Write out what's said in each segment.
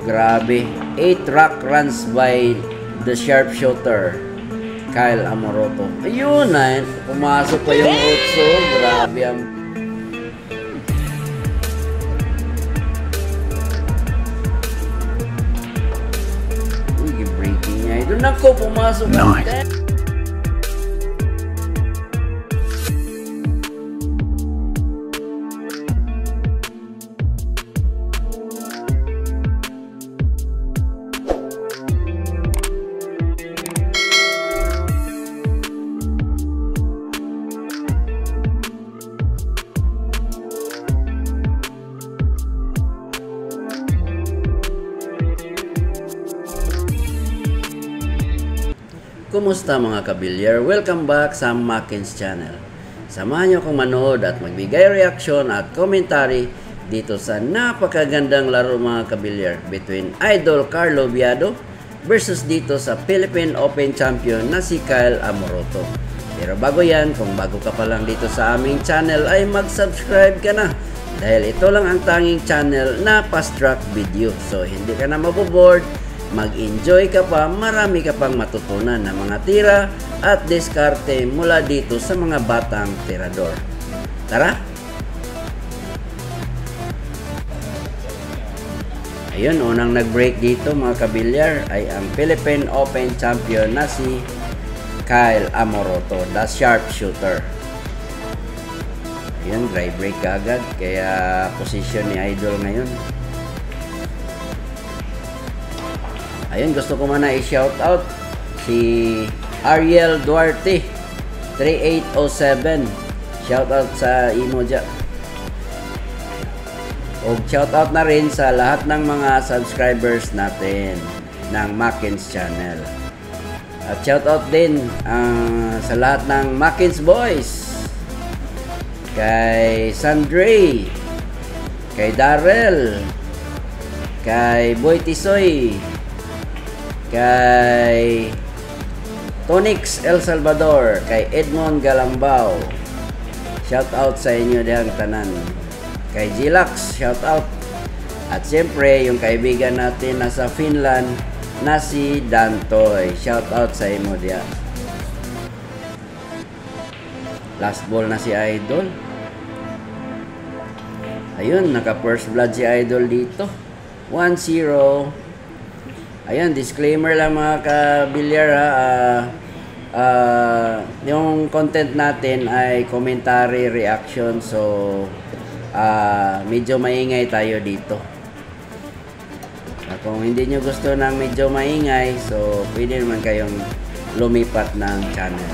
Grabe. 8 rock runs by the sharpshooter, Kyle Amoroto. Ayun na. Pumasok pa yung 8. Grabe ang... Uy, breaking niya. Doon ako pumasok. Nice. Kumusta mga kabilyar? Welcome back sa Makins Channel. Samahan niyo akong manood at magbigay reaksyon at komentary dito sa napakagandang laro mga kabilyar between Idol Carlo Viado versus dito sa Philippine Open Champion na si Kyle Amoroto. Pero bago yan, kung bago ka pa lang dito sa aming channel ay mag-subscribe ka na dahil ito lang ang tanging channel na fast track video. So hindi ka na maboboard, mag-enjoy ka pa, marami ka pang matutunan ng mga tira at diskarte mula dito sa mga batang tirador. Tara! Ayun, unang nag-break dito mga kabilyar ay ang Philippine Open Champion na si Kyle Amoroto, the sharpshooter. Ayun, dry break agad, kaya position ni Idol ngayon. Ayun, gusto ko muna i-shoutout si Ariel Duarte 3807. Shoutout sa imo dyan. O shoutout na rin sa lahat ng mga subscribers natin ng Makins Channel. At shoutout din sa lahat ng Makins Boys. Kay Sandre, kay Darrell, kay Boy Tisoy, kay Tonix El Salvador, kay Edmond Galambao, shout out sa inyo dihang tanan. Kay Gilax, shout out. At siyempre yung kaibigan natin nasa Finland na si Dantoy, shout out sa inyo diha. Last ball na si Idol. Ayun, naka first blood si Idol dito. 1-0. Ayan, disclaimer lang mga kabilyar ha. Yung content natin ay commentary, reaction. So, medyo maingay tayo dito. Kung hindi nyo gusto ng medyo maingay, so pwede naman kayong lumipat ng channel.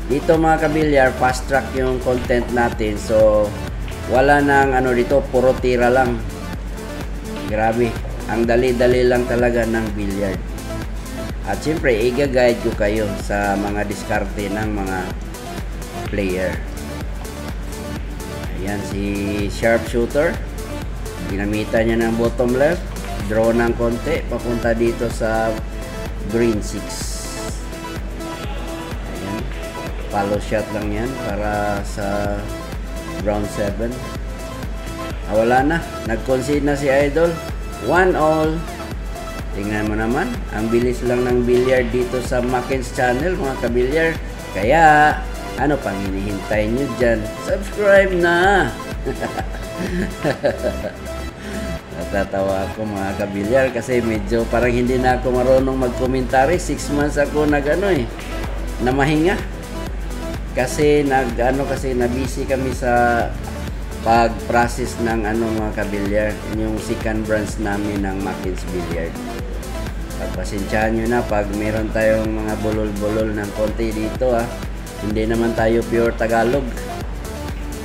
Dito mga kabilyar, fast track yung content natin. So, wala nang ano dito, puro tira lang. Grabe. Ang dali-dali lang talaga ng billiard. At siyempre, i-guide ko kayo sa mga diskarte ng mga player. Ayan, si sharpshooter. Ginamitan niya ng bottom left. Draw ng konti. Papunta dito sa green 6. Ayan. Follow shot lang yan para sa round 7. Wala na. Nag-concede na si Idol. 1-all. Tingnan mo naman, ang bilis lang ng billiard dito sa Makins Channel mga kabilyar. Kaya, ano pang hinihintay nyo dyan? Subscribe na! Natatawa ako mga kabilyar kasi medyo parang hindi na ako marunong mag-commentary. 6 months ako namahinga. Kasi na-busy kami sa pag-process ng mga kabilyar, yung second branch namin ng Makins Billiard. Pagpasensyahan nyo na pag meron tayong mga bulol-bulol ng konti dito Hindi naman tayo pure Tagalog.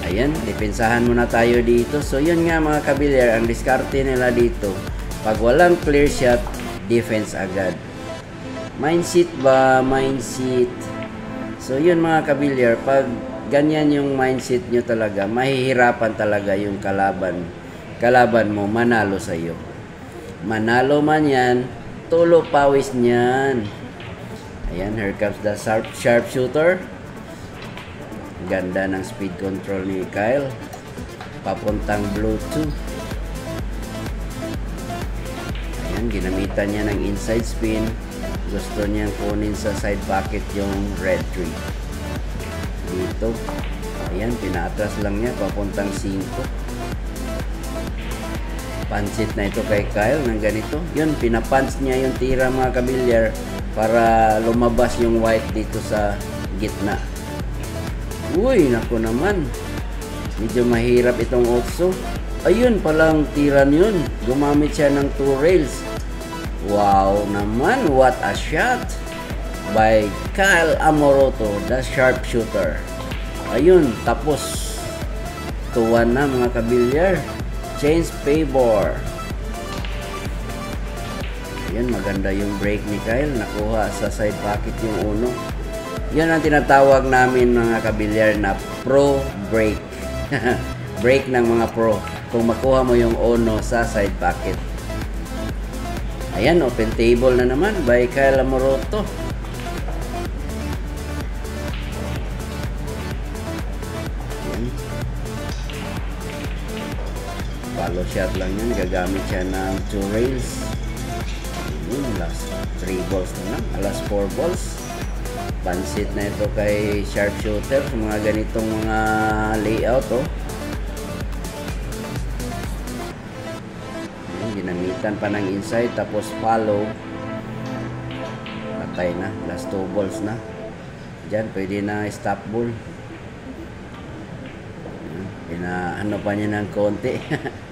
Ayan, depensahan muna tayo dito. So yun nga mga kabilyar, ang diskarte nila dito. Pag walang clear shot, defense agad. Mindset ba? Mindset. So yun mga kabilyar, pag ganyan yung mindset nyo talaga, mahihirapan talaga yung kalaban mo manalo sa iyo. Manalo man yan, tulo pawis niyan. Ayan, here comes the sharpshooter. Ganda ng speed control ni Kyle. Papuntang blue 2. Ayan, ginamitan niya ng inside spin. Gusto niyang kunin sa side pocket yung red 3. Dito. Ayan, pinaatras lang niya papuntang 5. Pansit na ito kay Kyle ng ganito. Yun, pinapunch niya yung tira mga kabilyar para lumabas yung white dito sa gitna. Uy, naku naman. Medyo mahirap itong Otso. Ayun palang tira yun. Gumamit siya ng 2 rails. Wow naman, what a shot by Kyle Amoroto, the sharpshooter. Ayun, tapos 2-1 na mga kabilyar. Change favor. Ayun, maganda yung break ni Kyle. Nakuha sa side pocket yung uno. Yan ang tinatawag namin mga kabilyar na pro break. Break ng mga pro. Kung makuha mo yung uno sa side pocket. Ayan, open table na naman by Kyle Amoroto. Ayan. Follow shot lang yun. Gagamit siya ng 2 rails. Ayan, last 3 balls na lang. Last 4 balls. Pansit na ito kay sharpshooter. Mga ganitong mga layout, oh. Ginamitan pa ng inside tapos follow. Patay na, last 2 balls na. Diyan pwede na stop ball. Ano pa niya ng konti.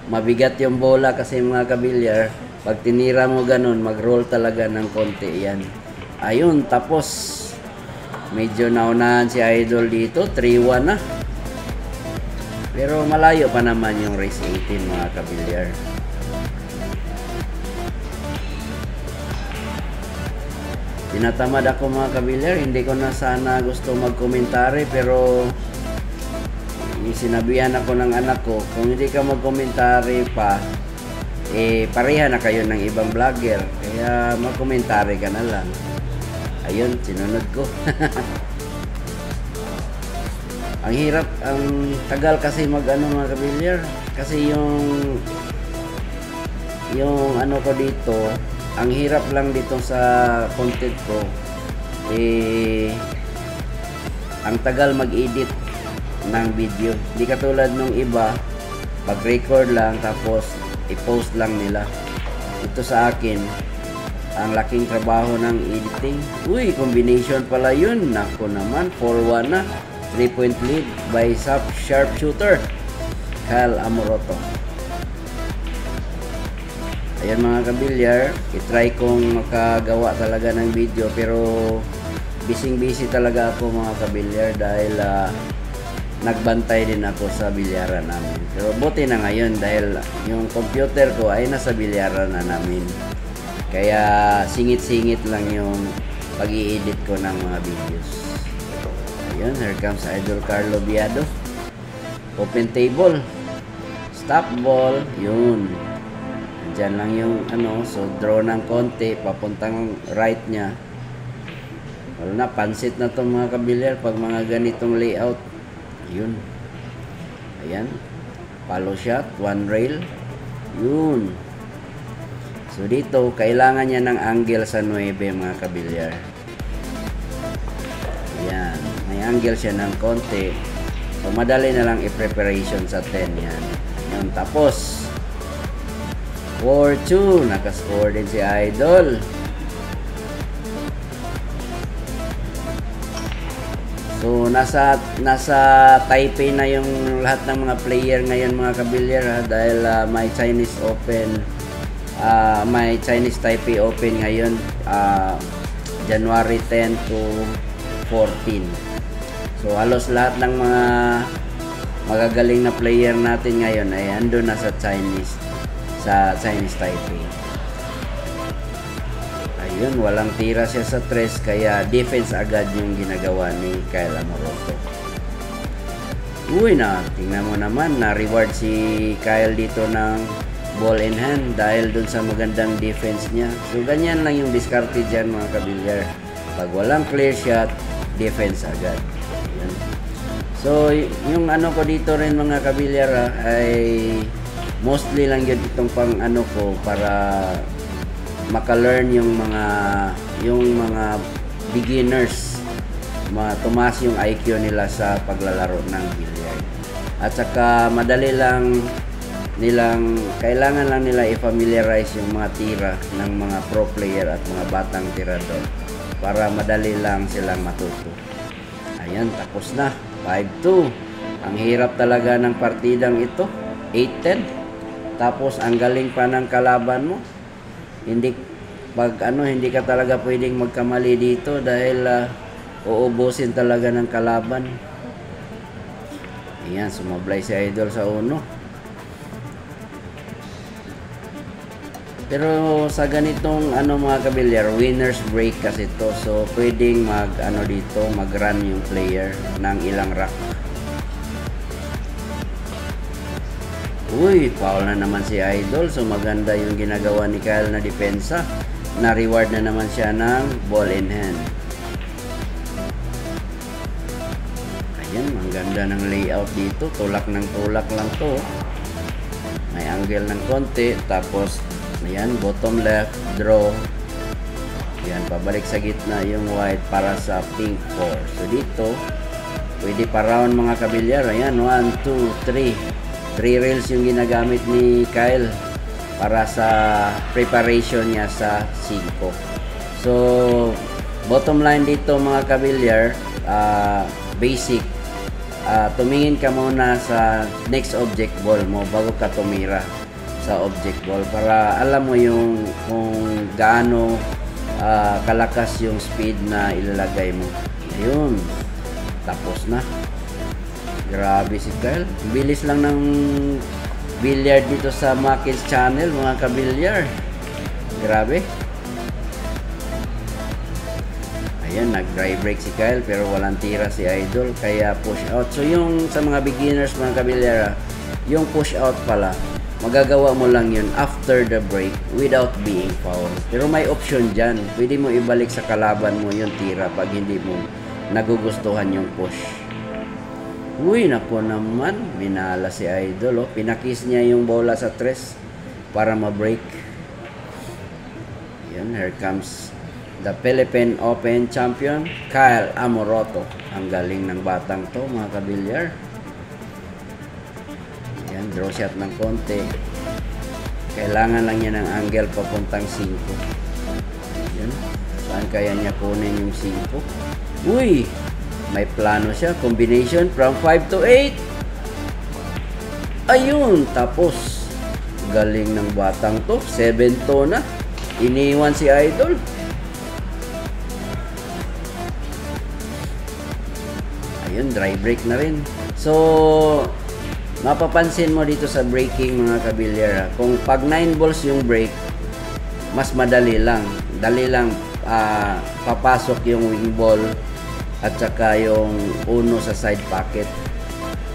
Mabigat yung bola kasi mga kabilyar. Pag tinira mo ganun, mag-roll talaga ng konti yan. Ayun, tapos medyo naunahan si Idol dito. 3-1 na. Pero malayo pa naman yung race 18 mga kabilyar. Tinatamad ako mga kabilyar, hindi ko na sana gusto magkomentary pero sinabihan ako ng anak ko, kung hindi ka magkomentary pa, pareha na kayo ng ibang vlogger, kaya magkomentary ka na lang. Ayun, sinunod ko. Ang hirap, ang tagal kasi mag-ano mga kabilyar, kasi yung ano ko dito, ang hirap lang dito sa content ko, ang tagal mag-edit ng video. Hindi katulad nung iba, pag-record lang tapos i-post lang nila. Ito sa akin, ang laking trabaho ng editing. Uy, combination pala yun. Nako naman, 4-1 na. 3-point lead by sharpshooter Kyle Amoroto. Ayan mga kabilyar, itry kong makagawa talaga ng video pero busy talaga ako mga kabilyar dahil nagbantay din ako sa bilyaran namin. Pero buti na ngayon dahil yung computer ko ay nasa bilyaran na namin. Kaya singit-singit lang yung pag-i-edit ko ng mga videos. Ayun, here comes Idol Carlo Biado. Open table. Stop ball. Yun. Diyan lang yung ano, so draw ng konti, papuntang right niya. Wala na, pansit na to mga kabilyar pag mga ganitong layout. Yun. Ayan. Follow shot, 1 rail. Yun. So dito, kailangan niya ng angle sa 9 mga kabilyar. Ayan. May angle siya ng konti. So madali na lang i-preparation sa 10 yan. Yun. Tapos 4-2, nakascore din si Idol. So nasa Taipei na yung lahat ng mga player ngayon mga kabilyar dahil may Chinese Open, may Chinese Taipei Open ngayon, January 10 to 14. So halos lahat ng mga magagaling na player natin ngayon ay ando na sa Chinese Taipei. Ayun, walang tira siya sa 3 kaya defense agad yung ginagawa ni Kyle Amoroto. Uy na, tingnan mo naman, na-reward si Kyle dito ng ball in hand dahil dun sa magandang defense niya. So ganyan lang yung diskarte dyan mga kabilyar. Pag walang clear shot, defense agad. Ayun. So yung ano ko dito rin mga kabilyar ay mostly lang yun itong pang ano ko para maka-learn yung mga beginners, tumaas yung IQ nila sa paglalaro ng billiard. At saka madali lang kailangan lang nila i-familiarize yung mga tira ng mga pro player at mga batang tirador para madali lang silang matuto. Ayan, tapos na. 5-2. Ang hirap talaga ng partidang ito. 8-10. Tapos ang galing pa ng kalaban mo. Hindi ka talaga pwedeng magkamali dito dahil uubusin talaga ng kalaban. Ayan, sumablay si Idol sa uno. Pero sa ganitong mga kabilyar, winners break kasi to. So pwedeng mag-run yung player ng ilang rack. Uy, foul na naman si Idol. So maganda yung ginagawa ni Kyle na depensa. Na-reward na naman siya ng ball in hand. Ayan, ang ganda ng layout dito. Tulak ng tulak lang to. May angle ng konti. Tapos ayan, bottom left, draw. Ayan, pabalik sa gitna yung white para sa pink 4. So dito, pwede pa round mga kabilyar. Ayan, 1, 2, 3. 3 reels yung ginagamit ni Kyle para sa preparation niya sa 5. So, bottom line dito mga kabilyar, basic. Tumingin ka muna sa next object ball mo bago ka tumira sa object ball para alam mo yung kung gaano kalakas yung speed na ilalagay mo. Ayun, tapos na. Grabe si Kyle. Bilis lang ng billiard dito sa Makis channel mga kabilyar. Grabe. Ayan, nag-dry break si Kyle pero walang tira si Idol kaya push out. So yung sa mga beginners mga kabilyar, yung push out pala magagawa mo lang yun after the break without being fouled. Pero may option dyan. Pwede mo ibalik sa kalaban mo yung tira pag hindi mo nagugustuhan yung push. Uy, naku naman. Minala si Idol. Oh. Pinakis niya yung bola sa tres para ma-break. Yan, here comes the Philippine Open champion, Kyle Amoroto. Ang galing ng batang to mga kabilyar. Draw shot ng konti. Kailangan lang niya ng angle papuntang 5. Yan. Saan kaya niya kunin yung 5? Uy! May plano siya. Combination from 5 to 8. Ayun! Tapos, galing ng batang to. 7-2 na. Iniwan si Idol. Ayun, dry break na rin. So, mapapansin mo dito sa breaking mga kabilyar, kung pag 9 balls yung break, mas madali lang. Dali lang papasok yung wing ball at saka yung uno sa side pocket.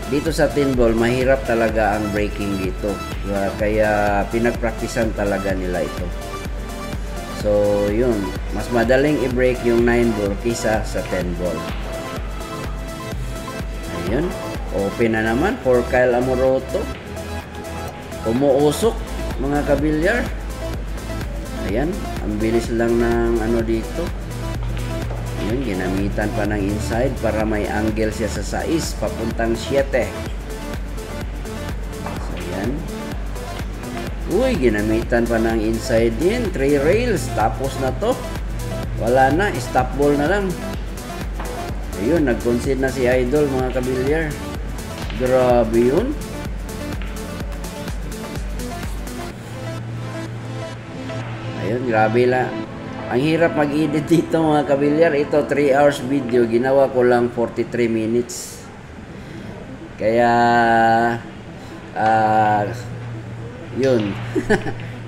Dito sa 10 ball, mahirap talaga ang breaking dito. Kaya pinagpraktisan talaga nila ito. So yun, mas madaling i-break yung 9 ball kisa sa 10 ball. Ayun. Open na naman for Kyle Amoroto. Umuusok mga kabilyar. Ayan, ang bilis lang ng dito. Ayan, ginamitan pa ng inside para may angle siya sa 6 papuntang 7. So ayan. Uy, ginamitan pa ng inside din. 3 rails, tapos na to. Wala na, stop ball na lang. Ayun, nag-concede na si Idol mga kabilyar. Grabe yun. Ayun, grabe lang. Ang hirap mag-edit dito mga kabilyar. Ito 3 hours video. Ginawa ko lang 43 minutes. Kaya yun.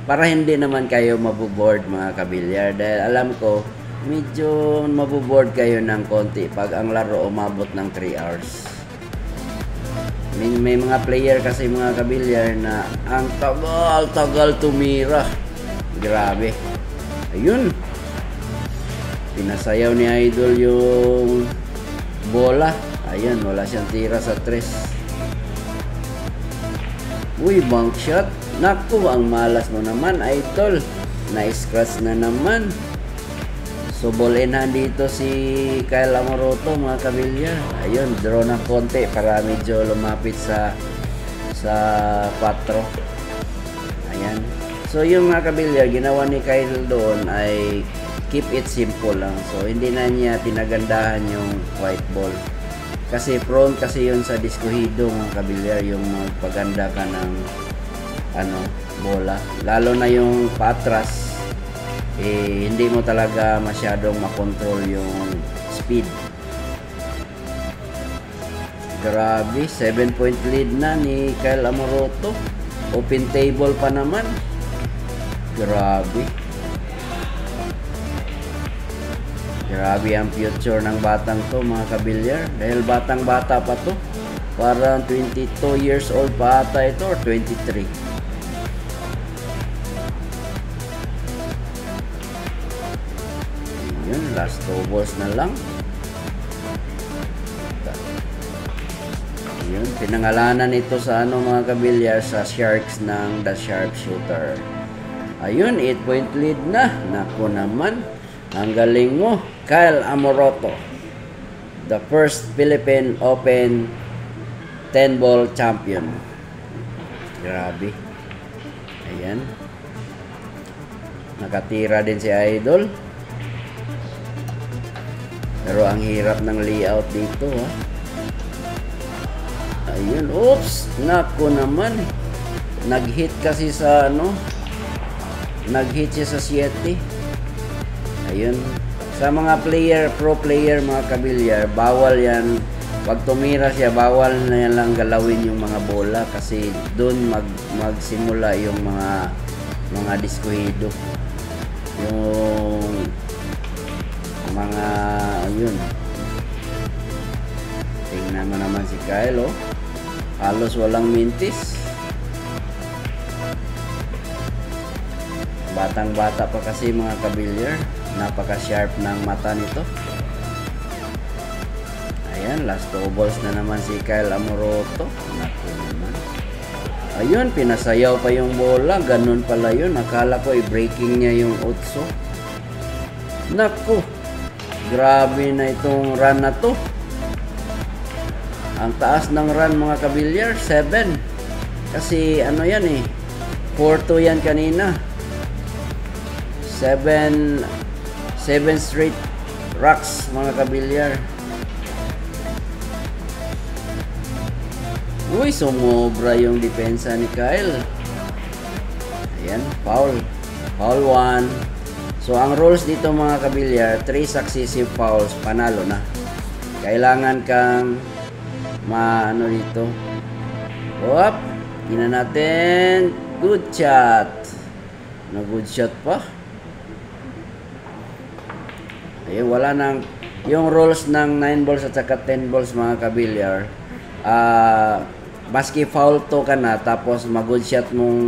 Para hindi naman kayo maboboard mga kabilyar. Dahil alam ko medyo maboboard kayo ng konti pag ang laro umabot ng 3 hours. May mga player kasi mga kabilyar na ang tagal tumira. Grabe. Ayun. Pinasayaw ni Idol yung bola. Ayan, wala siyang tira sa 3. Uy, bank shot. Naku, ang malas mo naman, Idol. Na-scratch na naman. So, ball in hand dito si Kyle Amoroto, mga kabilyar. Ayun, draw ng konti para medyo lumapit sa 4. Ayan. So, yung mga kabilyar, ginawa ni Kyle doon ay keep it simple lang. So, hindi na niya pinagandahan yung white ball. Kasi prone kasi yun sa diskuhido, mga kabilyar, yung magpaganda ka ng bola. Lalo na yung patras, hindi mo talaga masyadong makontrol yung speed. Grabe, 7-point lead na ni Kyle Amoroto. Open table pa naman. Grabe. Grabe ang future ng batang to, mga kabilyar. Dahil batang-bata pa to. Parang 22 years old pa ata ito or 23. Yun, last 2 balls na lang. Yun, pinangalanan ito sa mga kabilyar, sa Sharks ng The Sharpshooter. Ayun, 8-point lead na. Naku naman, ang galing mo, Kyle Amoroto. The first Philippine Open 10-ball champion. Grabe. Ayan. Nakatira din si Idol. Pero ang hirap ng layout dito, ha. Ayun, oops, nako naman. Nag-hit kasi sa nag-hit siya sa 7. Ayun. Sa mga pro player, mga kabilyar, bawal yan. Pag tumira siya, bawal na yan lang galawin yung mga bola kasi doon magsimula yung mga diskuhido. Yung mga, ayun. Tingnan mo naman si Kyle, oh. Halos walang mintis. Batang-bata pa kasi, mga kabilyar. Napaka-sharp ng mata nito. Ayan, last 2 balls na naman si Kyle Amoroto. Naku naman. Ayun, pinasayaw pa yung bola. Ganun pala yun. Akala ko i-breaking niya yung 8. Naku. Grabe na itong run na to. Ang taas ng run, mga kabilyar, 7. Kasi yan 4-2 yan kanina. 7 straight rocks, mga kabilyar. Uy, sumobra yung depensa ni Kyle. Ayan, foul. Foul 1. So, ang rules dito, mga kabilyar, 3 successive fouls, panalo na. Kailangan kang dito. Hop, tingnan natin. Good shot. Good shot pa. Ayun, wala nang yung rules ng 9 balls at saka 10 balls, mga kabilyar. Maski foul to ka na, tapos mag-good shot mong,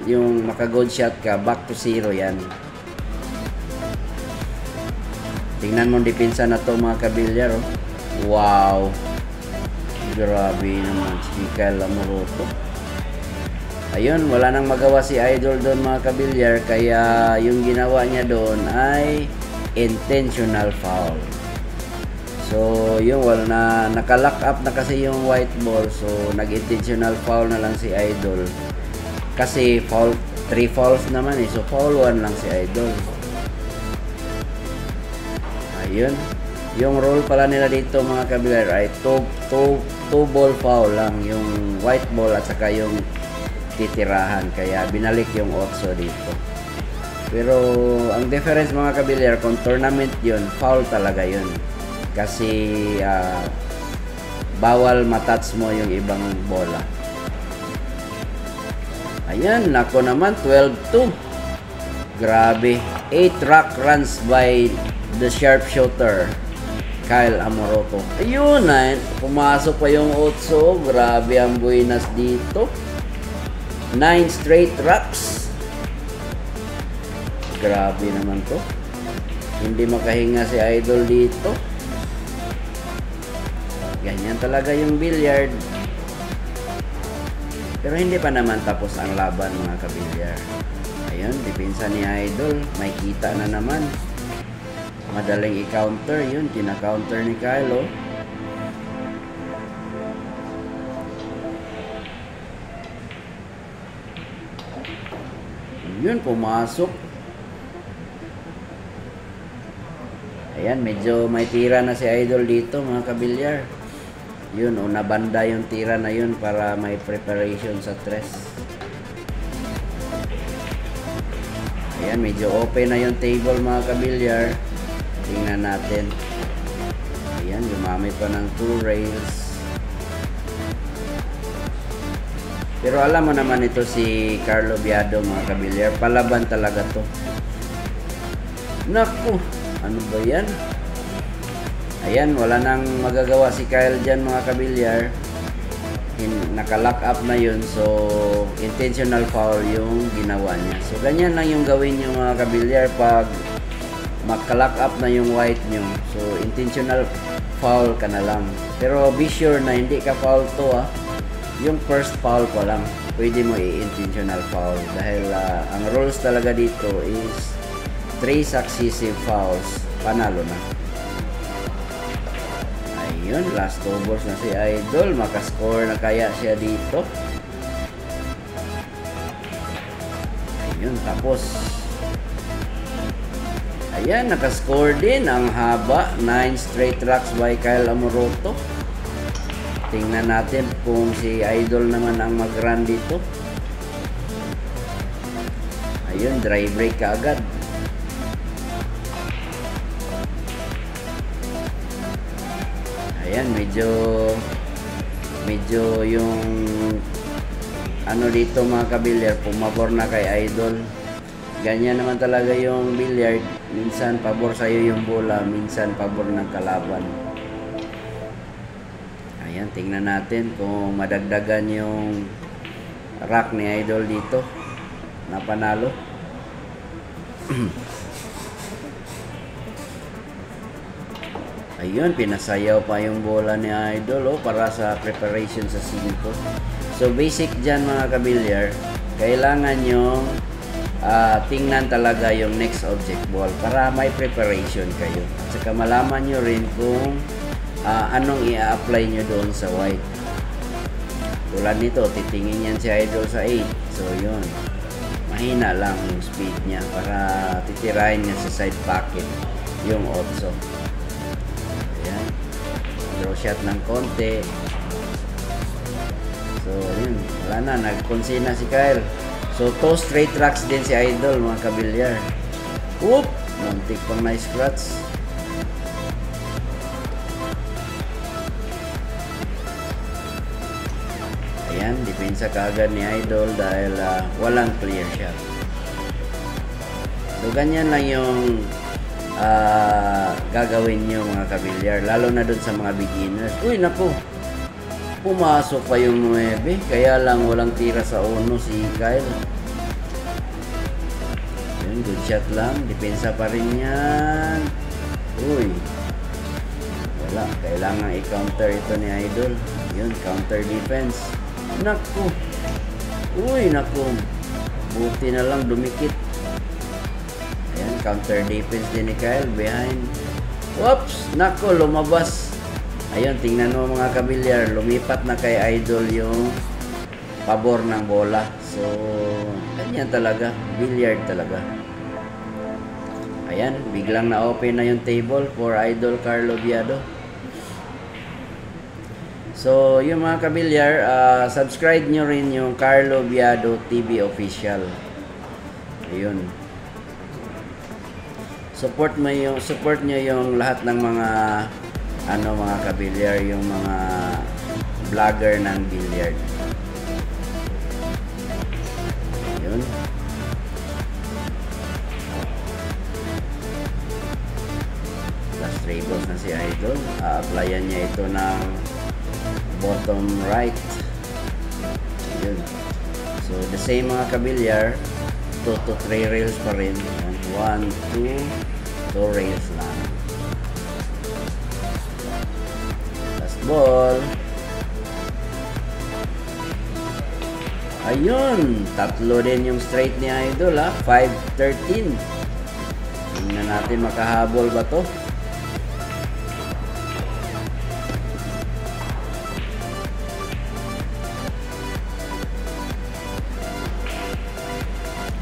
yung maka-good shot ka, back to 0 yan. Tingnan mo depensa na to, mga kabilyar, oh. Wow. Grabe naman si Kyle Amoroto. Ayun, wala nang magawa si Idol doon, mga kabilyar, kaya yung ginawa niya doon ay intentional foul. So, yung naka-lock up na kasi yung white ball, so nag-intentional foul na lang si Idol. Kasi 3 fouls naman so foul 1 lang si Idol. Ayun. Yung rule pala nila dito, mga kabilyar, ay 2 ball foul lang, yung white ball at saka yung titirahan, kaya binalik yung 8 dito. Pero ang difference, mga kabilyar, kung tournament yun, foul talaga yun kasi bawal matouch mo yung ibang bola. Ayan, nako naman, 12-2. Grabe, 8 rock runs by the sharpshooter Kyle Amoroto. Ayun pumasok pa yung 8. Grabe ang buenas dito. 9 straight rocks. Grabe naman to. Hindi makahinga si Idol dito. Ganyan talaga yung billiard. Pero hindi pa naman tapos ang laban, mga kabilyar. Ayun. Ayun, depensa ni Idol. May kita na naman. Madaling i-counter. Yun, kina-counter ni Kyle, oh. Yun, pumasok. Ayan, medyo may tira na si Idol dito, mga kabilyar. Yun, una banda yung tira na yun para may preparation sa tres. Ayan, medyo open na yung table, mga kabilyar. Tingnan natin. Ayan, gumamit pa ng 2 rails. Pero alam mo naman ito si Carlo Biado, mga kabilyar. Palaban talaga to. Naku! Ano ba yan? Ayan, wala nang magagawa si Kyle dyan, mga kabilyar. Naka-lock up na yun. So, intentional foul yung ginawa niya. So, ganyan lang yung gawin nyo, mga kabilyar, pag maka-lock up na yung white nyo. So, intentional foul ka na lang. Pero be sure na hindi ka foul to, ah. Yung first foul pa lang, pwede mo i-intentional foul. Dahil ang rules talaga dito is 3 successive fouls, panalo na. Ayun, last overs na si Idol. Makascore na kaya siya dito. Ayun, tapos. Ayan, nakascore din. Ang haba, 9 straight racks by Kyle Amoroto. Tingnan natin kung si Idol naman ang mag-run dito. Ayun, dry break ka agad. Ayan, medyo yung ano dito, mga kabilyar, pumabor na kay Idol. Ganyan naman talaga yung billiard. Minsan pabor sa'yo yung bola, minsan pabor ng kalaban. Ayan, tingnan natin kung madagdagan yung rack ni Idol dito na panalo. Ayun, pinasayaw pa yung bola ni Idol, oh, para sa preparation sa 5. So basic dyan, mga kabilyar, kailangan yung tingnan talaga yung next object ball para may preparation kayo. At saka malaman nyo rin kung anong i-apply nyo doon sa white. Tulad nito, titingin yan si Idol sa 8. So yun, mahina lang yung speed niya para titirahin niya sa side pocket yung 8. Draw shot ng konti. So, yun. Wala na. Nag-concede na si Kyle. So, 2 straight racks din si Idol, mga kabilyar. Oop! Muntik pang nice scratch. Ayan. Depensa kaagad ni Idol dahil walang clear shot. So, ganyan lang yung gagawin nyo, mga kabilyar, lalo na dun sa mga beginners. Uy, naku, pumasok pa yung 9, kaya lang walang tira sa 1 si Kyle. Yun, good shot lang, depensa pa rin yan. Uy, wala, kailangan i-counter ito ni Idol. Yun, counter defense. Naku, uy, naku, buti na lang dumikit. Ayan, counter defense din ni Kyle behind. Whoops! Nako, lumabas. Ayun, tingnan mo, mga kabilyar, lumipat na kay Idol yung pabor ng bola. So, ganyan talaga. Billiard talaga. Ayan, biglang na-open na yung table for Idol Carlo Biado. So, yung mga kabilyar, subscribe nyo rin yung Carlo Biado TV Official. Ayun. Support nyo yung lahat ng mga mga kabilyar, yung mga vlogger ng billiard. Yun. Last tables na si Idol. Applyan niya ito ng bottom right. Yun. So the same, mga kabilyar, 2 to 3 rails pa rin. 1, 2 rails lang. Last ball. Ayun, tatlo din yung straight ni Idol ha. 5-13. Tingnan natin makahabol ba to.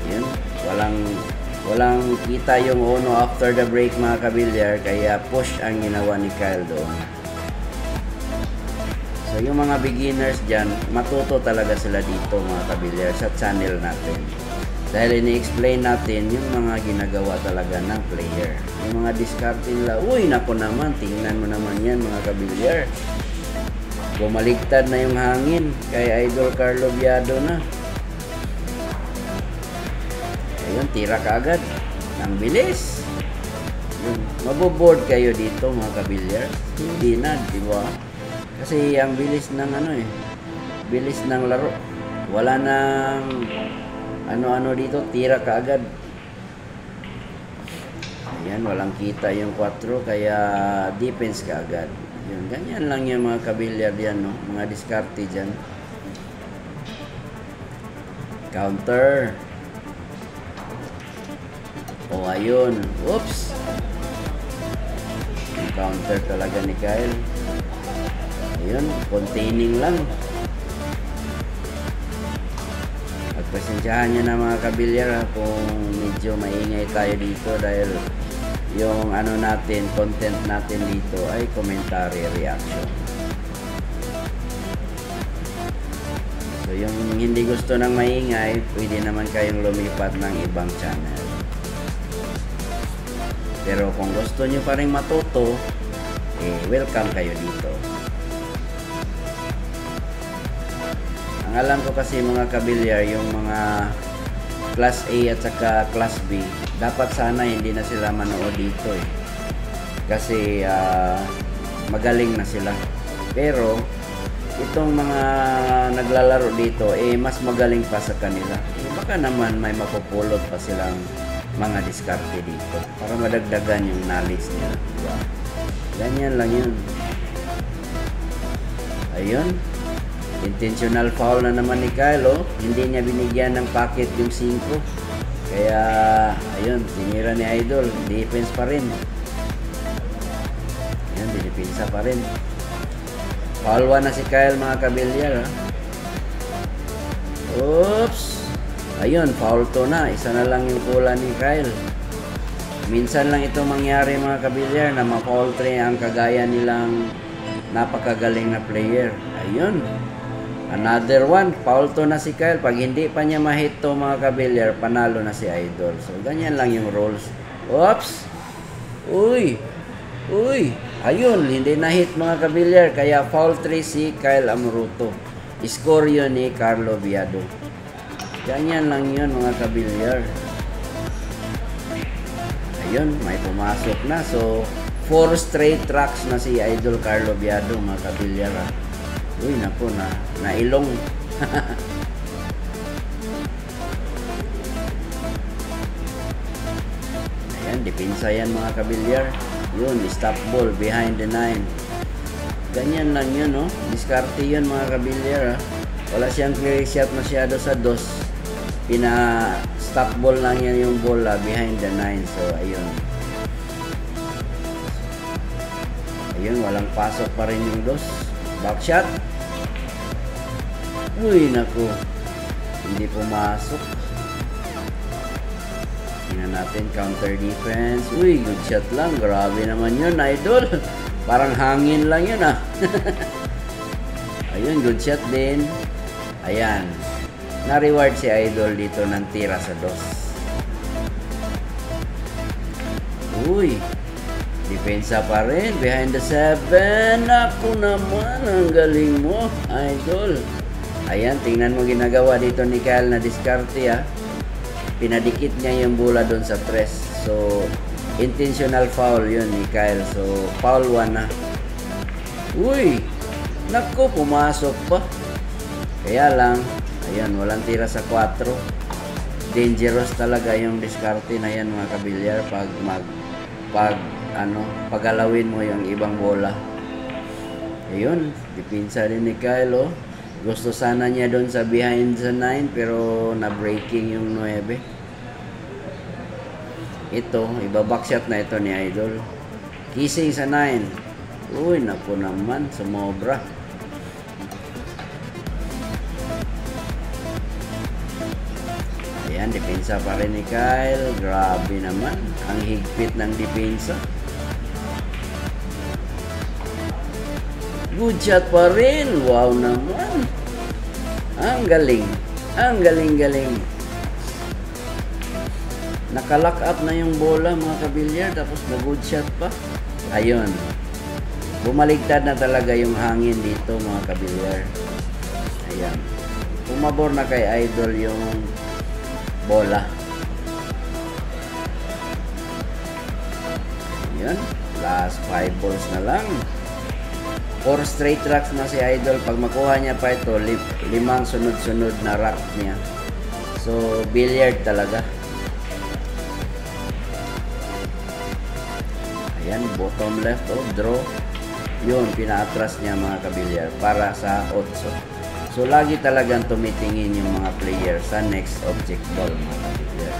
Ayun, walang kita yung uno after the break mga kabilyar, kaya push ang ginawa ni Kyle doon. So yung mga beginners dyan, matuto talaga sila dito mga kabilyar sa channel natin. Dahil ini-explain natin yung mga ginagawa talaga ng player. Yung mga discarte nila, uy nako naman, tingnan mo naman yan mga kabilyar. Bumaligtad na yung hangin kay Idol Carlo Viado na. Ayun, tira ka agad. Ang bilis. Yun, maboboard kayo dito mga kabilyar. Hindi na, di ba? Kasi ang bilis ng bilis ng laro. Wala nang ano-ano dito, tira ka agad. Ayan, walang kita yung 4, kaya defense ka agad. Yun, ganyan lang yung mga kabilyar yan, no? Mga diskarte dyan. Counter. O, ayun. Oops. Yung counter talaga ni Kyle. Ayun, containing lang. Pagpasensyahan nyo na mga kabilyar kung medyo maingay tayo dito dahil yung natin, content natin dito ay commentary reaction. So yung hindi gusto ng maingay, pwede naman kayong lumipat ng ibang channel. Pero kung gusto nyo pa rin matuto, welcome kayo dito. Ang alam ko kasi mga kabilyar, yung mga Class A at saka Class B, dapat sana hindi na sila manood dito kasi magaling na sila. Pero itong mga naglalaro dito mas magaling pa sa kanila. Baka naman may mapupulot pa silang mga diskarte dito para madagdagan yung knowledge nila, diba? Ganyan lang yun. Ayun, intentional foul na naman ni Kyle, hindi niya binigyan ng packet yung 5, kaya ayun, tinira ni Idol. Defense pa rin. Ayun, dinipensa pa rin. Foul 1 na si Kyle mga kabilyar. Oops. Ayun, foul 2 na. Isa na lang yung kulang ni Kyle. Minsan lang ito mangyari mga kabilyar na ma-foul 3 ang kagaya nilang napakagaling na player. Ayun. Another one, foul 2 na si Kyle. Pag hindi pa niya ma-hit to mga kabilyar, panalo na si Idol. So, ganyan lang yung rules. Oops! Uy! Uy! Ayun, hindi na-hit mga kabilyar. Kaya foul 3 si Kyle Amruto. Score yun ni Carlo Viado. Ganyan lang yun mga kabilyar. Ayun, may pumasok na. So, 4 straight tracks na si Idol Carlo Viado mga kabilyar. Uy, naku, nailong. Ayan, depensa yan mga kabilyar. Yun, stop ball behind the 9. Ganyan lang yun, no? Diskarte yun mga kabilyar. Wala siyang clear shot masyado sa 2. Pina-stop ball lang yan yung bola behind the 9. So, ayun. Ayun, walang pasok pa rin yung 2. Back shot. Uy, naku. Hindi pumasok. Tingnan natin, counter defense. Uy, good shot lang. Grabe naman yun, Idol. Parang hangin lang yun, Ayun, good shot din. Ayan. Na-reward si Idol dito ng tira sa 2. Uy. Depensa pa rin. Behind the 7. Ako naman. Ang galing mo, Idol. Ayan, tingnan mo ginagawa dito ni Kyle na diskarte, Pinadikit niya yung bola doon sa 3. So, intentional foul yun ni Kyle. So, foul 1 na. Uy! Naku, pumasok pa. Kaya lang, ayan, walang tira sa 4. Dangerous talaga yung diskarte na yan mga kabilyar pag pagalawin mo yung ibang bola. Ayun, depensa rin ni Kyle, Gusto sana niya doon sa behind sa 9 pero na-breaking yung 9. Ito, iba-backshot na ito ni Idol. Kissing sa 9. Uy, naku naman, sumobra. Ayan, depensa pa rin ni Kyle. Grabe naman, ang higpit ng depensa. Good shot pa rin. Wow naman. Ang galing. Ang galing-galing. Naka-lock up na yung bola mga kabilyar. Tapos na-good shot pa. Ayun. Bumaligtad na talaga yung hangin dito mga kabilyar. Ayan. Pumabor na kay Idol yung bola. Ayan. Last 5 balls na lang. 4 straight racks na si Idol. Pag makuha niya pa ito, 5 sunod-sunod na rack niya. So, billiard talaga. Ayan, bottom left, draw. Yun, pinaatras niya mga kabilyar para sa 8. So, lagi talagang tumitingin yung mga player sa next object ball mga kabilyar.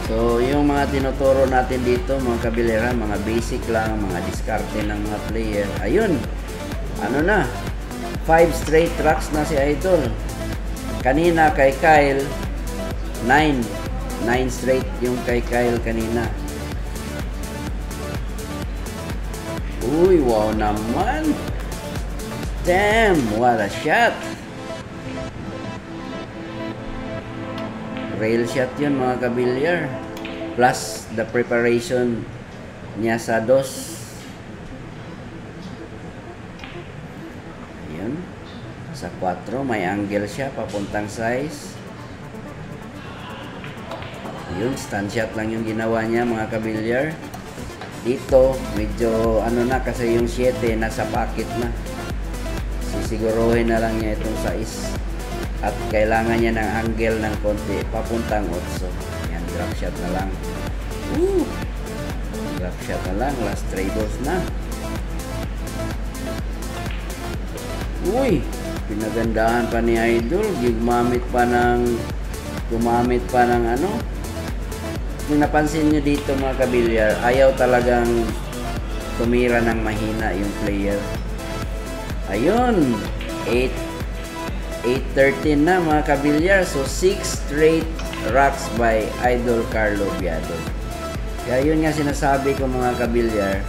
So, yung mga tinuturo natin dito, mga kabilera, mga basic lang, mga diskarte ng mga player. Ayun, ano na, 5 straight tracks na si Idol. Kanina kay Kyle, 9 straight yung kay Kyle kanina. Uy, wow naman. Damn, what a shot. Rail shot yun mga kabilyar. Plus the preparation niya sa dos. Ayun. Sa 4 may angle siya papuntang size. Ayun, stand shot lang yung ginawa niya mga kabilyar. Dito medyo ano na kasi yung 7 nasa pocket na. Sisiguruhin na lang niya itong size. At kailangan niya ng angle ng konti papuntang 8. Yan, drop shot na lang. Drop shot na lang. Last 3 balls na. Uy, pinagandahan pa ni Idol. Gumamit pa ng ano. Kung napansin nyo dito mga kabilyar, ayaw talagang tumira ng mahina yung player. Ayun, 8-13 na mga kabilyar. So 6 straight racks by Idol Carlo Biado. Kaya yun nga sinasabi ko mga kabilyar,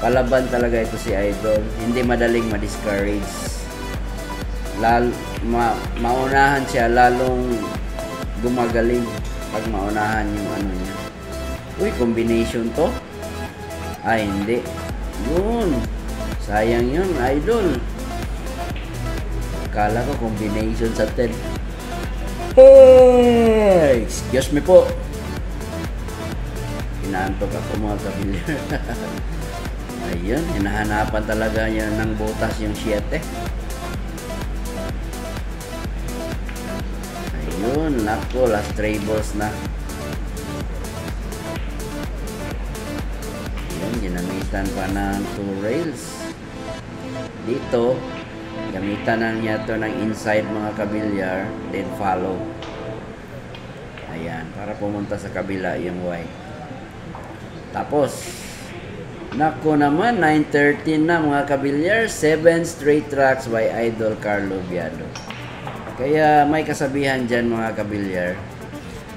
palaban talaga ito si Idol. Hindi madaling ma-discourage. Maunahan siya, lalong gumagaling pag maunahan yung ano niya. Uy, combination to? Ay, hindi. Yun. Sayang yun, Idol. Kala ko combination sa 10. Hey! Excuse me po. Inaantok ako mga kabilyar. Ayun, hinahanapan talaga yan ng butas yung 7. Ayun, nako, last 3 balls na. Ayun, ginamitan pa ng 2 rails. Dito, gamitan na niya ito ng inside mga kabilyar, then follow. Ayan, para pumunta sa kabila yung white. Tapos, nako naman, 9-13 na mga kabilyar, 7 straight tracks by Idol Carlo Biado. Kaya may kasabihan dyan mga kabilyar,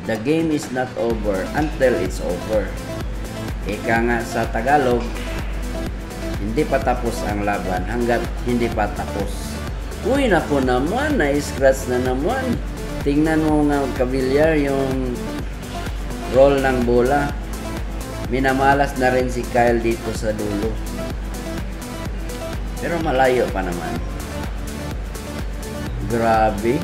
the game is not over until it's over. Ika nga sa Tagalog, hindi pa tapos ang laban hanggat hindi pa tapos. Uy, nako naman, na-scratch na naman. Tingnan mo nga kabilyar yung roll ng bola. Minamalas na rin si Kyle dito sa dulo. Pero malayo pa naman. Grabe.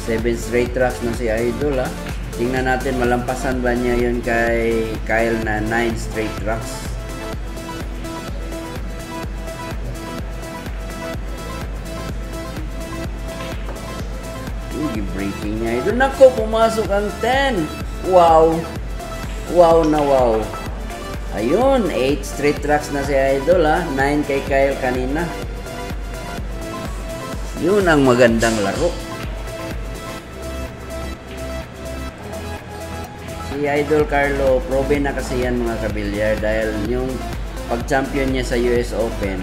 7 straight tracks na si Idol ha. Tingnan natin malampasan ba niya yun kay Kyle na 9 straight tracks. Breaking niya. Ito nako, pumasok ang 10. Wow. Wow na wow. Ayun, 8 straight tracks na si Idol ha. 9 kay Kyle kanina. Yun ang magandang laro. Si Idol Carlo, proven na kasi yan mga kabilyar dahil yung pag-champion niya sa US Open,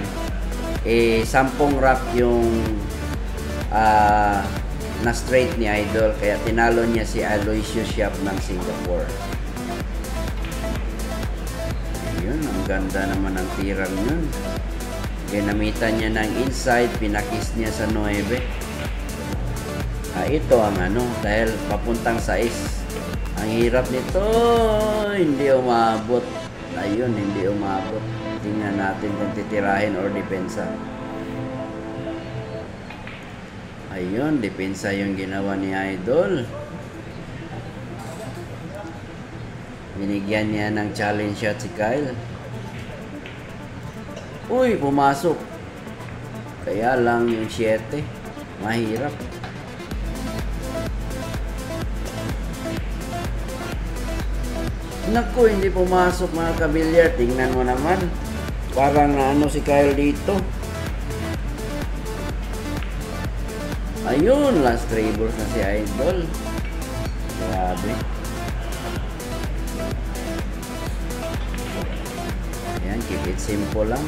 10 rack yung na straight ni Idol, kaya tinalo niya si Aloysius Yap ng Singapore. Yun, ang ganda naman ng tirang yun. Ginamitan niya ng inside, pinakis niya sa 9. Ito ang dahil papuntang 6. Ang hirap nito, hindi umabot. Ayun, hindi umabot. Tingnan natin kung titirahin or depensa. Ayun, depensa yung ginawa ni Idol. Binigyan niya ng challenge shot si Kyle. Uy, pumasok. Kaya lang yung 7. Mahirap. Naku, hindi pumasok mga kabilyar. Tingnan mo naman. Parang si Kyle dito. Ayun, last tribbles na si Idol. Grabe. Ayan, keep it simple lang.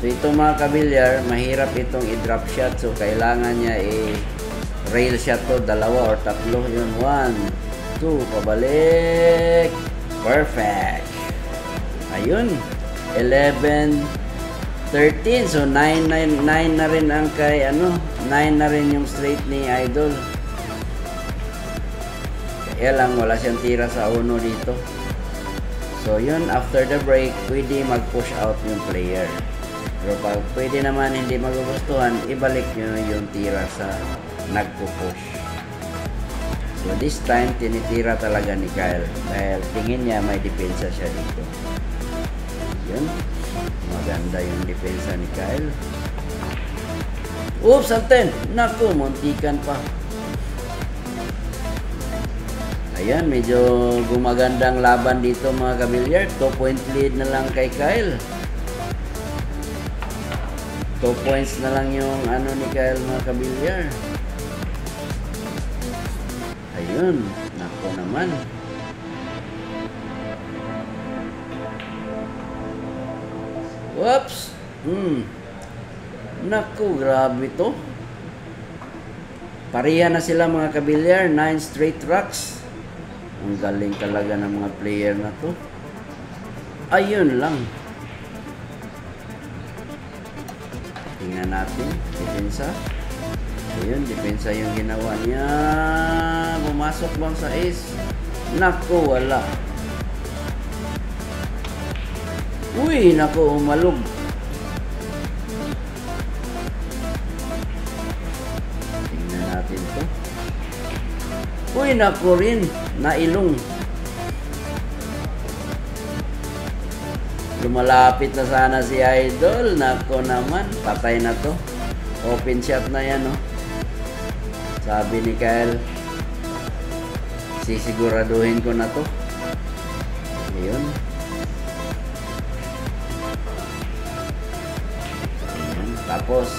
So ito mga kabilyar, mahirap itong i-drop shot. So kailangan niya rail shot to, 2 or 3. Yun, 1, 2, pabalik. Perfect. Ayun, 11, 13. So 9 na rin ang kay 9 na rin yung straight ni Idol. Kaya lang wala siyang tira sa 1 dito. So yun, after the break, pwede mag-push out yung player. Pero pag pwede naman hindi magugustuhan, ibalik nyo yung tira sa nagpo-push. So this time, tinitira talaga ni Kyle. Dahil tingin niya may depensa siya dito. Yun. Maganda yung depensa ni Kyle. Oops, ang 10. Naku, muntikan pa. Ayan, medyo gumagandang laban dito mga kabilyar. 2-point lead na lang kay Kyle. 2 points na lang yung ni Kyle mga kabilyar. Ayun, nako naman. Whoops! Naku, grabe to. Pareha na sila mga kabilyar. 9 straight racks. Ang galing talaga ng mga player na to. Ayun lang. Tingnan natin. Depensa. Ayun, depensa yung ginawa niya. Pumasok bang sa ace? Naku, wala. Uy, naku, umalog. Tingnan natin to. Uy, naku rin. Nailong. Lumalapit na sana si Idol. Nako naman. Patay na to. Open shot na yan, Sabi ni Kyle, sisiguraduhin ko na to. Ayun. Tapos,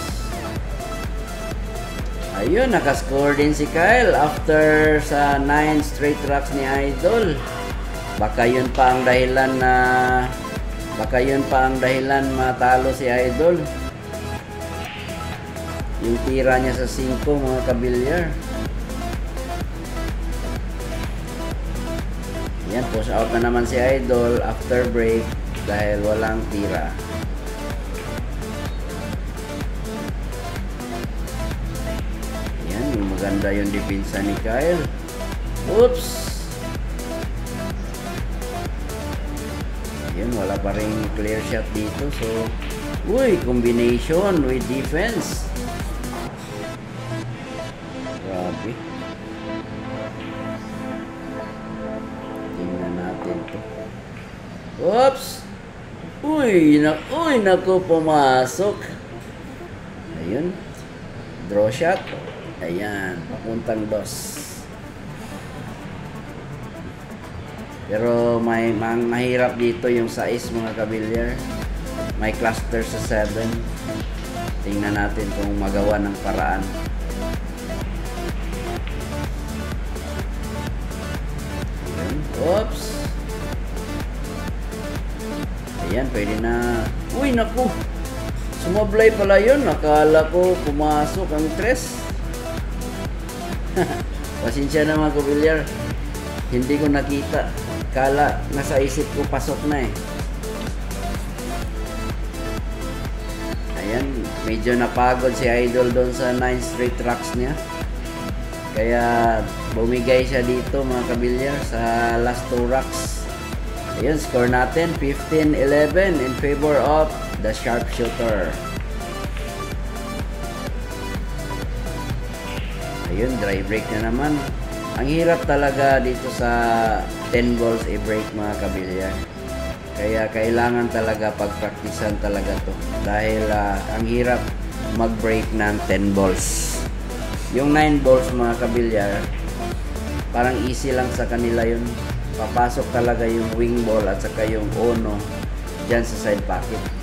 ayun, nakascore din si Kyle after sa 9 straight racks ni Idol. Baka yun pa ang dahilan matalo si Idol. Yung tira niya sa 5 mga kabilyar. Yan, push out na naman si Idol after break dahil walang tira. Maganda yung depensa ni Kyle. Oops! Ayun, wala pa rin clear shot dito. So, uy, combination with defense. Grabe. Tingnan natin to. Oops! Uy, naku, pumasok. Ayun. Draw shot. Ayan, papuntang 2. Pero mahirap dito yung size mga kabilyar. May cluster sa 7. Tingnan natin kung magawa ng paraan. Ayan. Oops. Ayan, pwede na. Uy, naku. Sumablay pala yun. Nakala ko pumasok ang 3. Pasensya na mga kabilyar. Hindi ko nakita. Kala nasa isip ko pasok na eh. Ayan, medyo napagod si Idol doon sa 9 straight rocks niya. Kaya bumigay siya dito mga kabilyar sa last 2 rocks. Ayun, score natin 15-11 in favor of the sharpshooter. Ayun, dry break na naman. Ang hirap talaga dito sa 10 balls i-break mga kabilyar. Kaya kailangan talaga pagpraktisan talaga to. Dahil ang hirap mag-break ng 10 balls. Yung 9 balls mga kabilyar, parang easy lang sa kanila yun. Papasok talaga yung wing ball at saka yung ono dyan sa side pocket.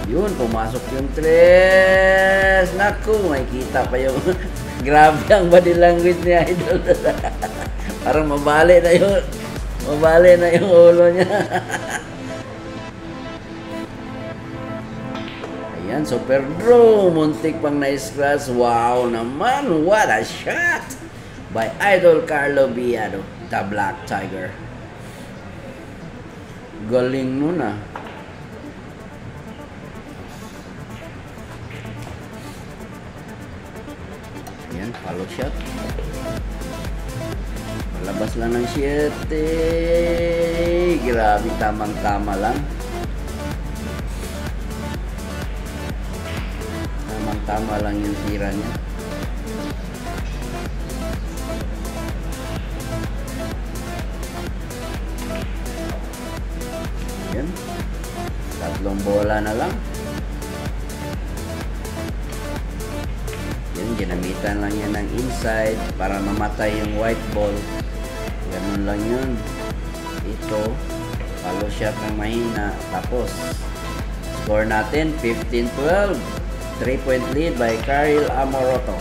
Yun, pumasok yung 3. Naku, may kita pa yung grabe ang body language ni Idol. Parang mabali na yung ulo niya. Ayan, super draw. Muntik pang na-scratch. Wow naman, what a shot by Idol Carlo Biado, the Black Tiger. Galing nun ah. Ayan, follow shot. Palabas lang ng 7. Grabe, tamang-tama lang. Tamang-tama lang yung tira niya. Ayan. 3 bola na lang. Yan, ginamitan lang yan ng inside para mamatay yung white ball. Ganun lang yun. Ito, follow shot ng mahina. Tapos, score natin 15-12. 3-point lead by Kyle Amoroto.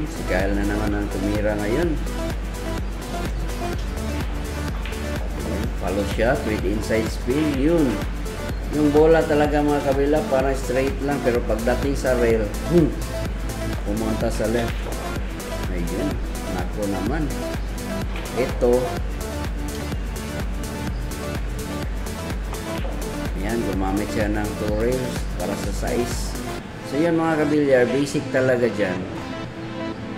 Si Kyle na naman ang tumira ngayon. Follow shot with inside spin. Yun. Yung bola talaga mga kabila parang straight lang. Pero pagdating sa rail, pumunta sa left. Ayun. Nako naman. Ito. Ayan. Gumamit siya ng 2 rails para sa size. So yun mga kabilyar. Basic talaga dyan.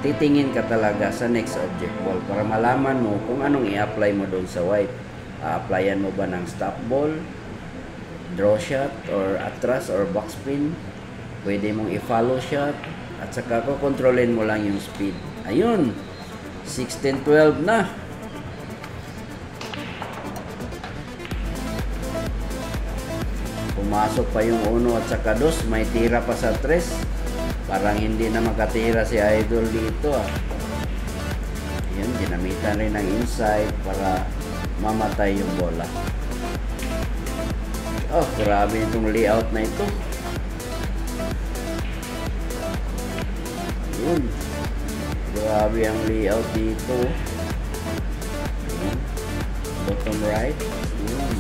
Titingin ka talaga sa next object ball para malaman mo kung anong i-apply mo doon sa white. A-applyan mo ba ng stop ball, draw shot, or atras, or box spin. Pwede mong i-follow shot, at saka kontrolin mo lang yung speed. Ayun, 16-12 na. Pumasok pa yung 1 at saka 2, may tira pa sa 3. Parang hindi na makatira si Idol dito ah. Yan, ginamitan rin ng inside para mamatay yung bola. Oh, grabe itong layout na ito. Yun. Grabe ang layout dito. Yun. Bottom right. Yun.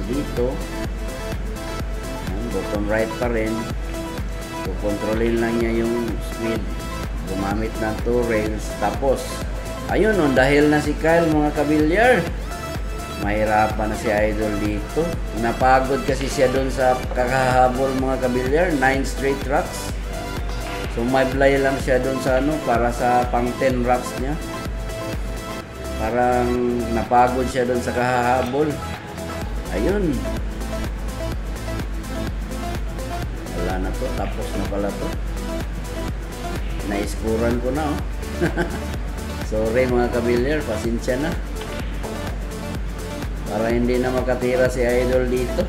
Dito. Yan, bottom right pa rin. Kontrolin lang niya yung speed. Gumamit ng 2 rails. Tapos, ayun o, dahil na si Kyle mga kabilyar, mahirapan na si Idol dito. Napagod kasi siya doon sa kakahabol mga kabilyar. 9 straight rocks. So, may play lang siya doon sa para sa pang 10 rocks niya. Parang napagod siya doon sa kakahabol. Ayun. wala na to, tapos na pala to. Naiskuran ko na, oh. Sorry mga kabilyar, pasensya na. Para hindi na makatira si Idol dito.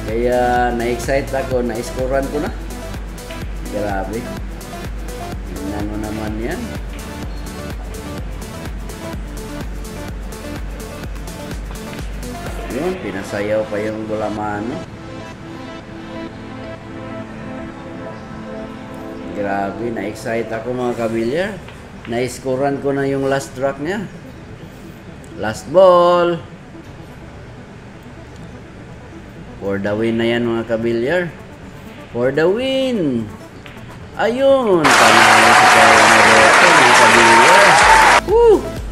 Kaya na-excite ako, naiskuran ko na. Grabe. Tingnan mo naman yan. Yun, pinasayaw pa yung bulamano. Grabe, na-excite ako mga kabilyar. Na-scorean ko na yung last track niya. Last ball. For the win na yan mga kabilyar. For the win. Ayun, panalo si Kyle Maroto mga kabilyar. Woo!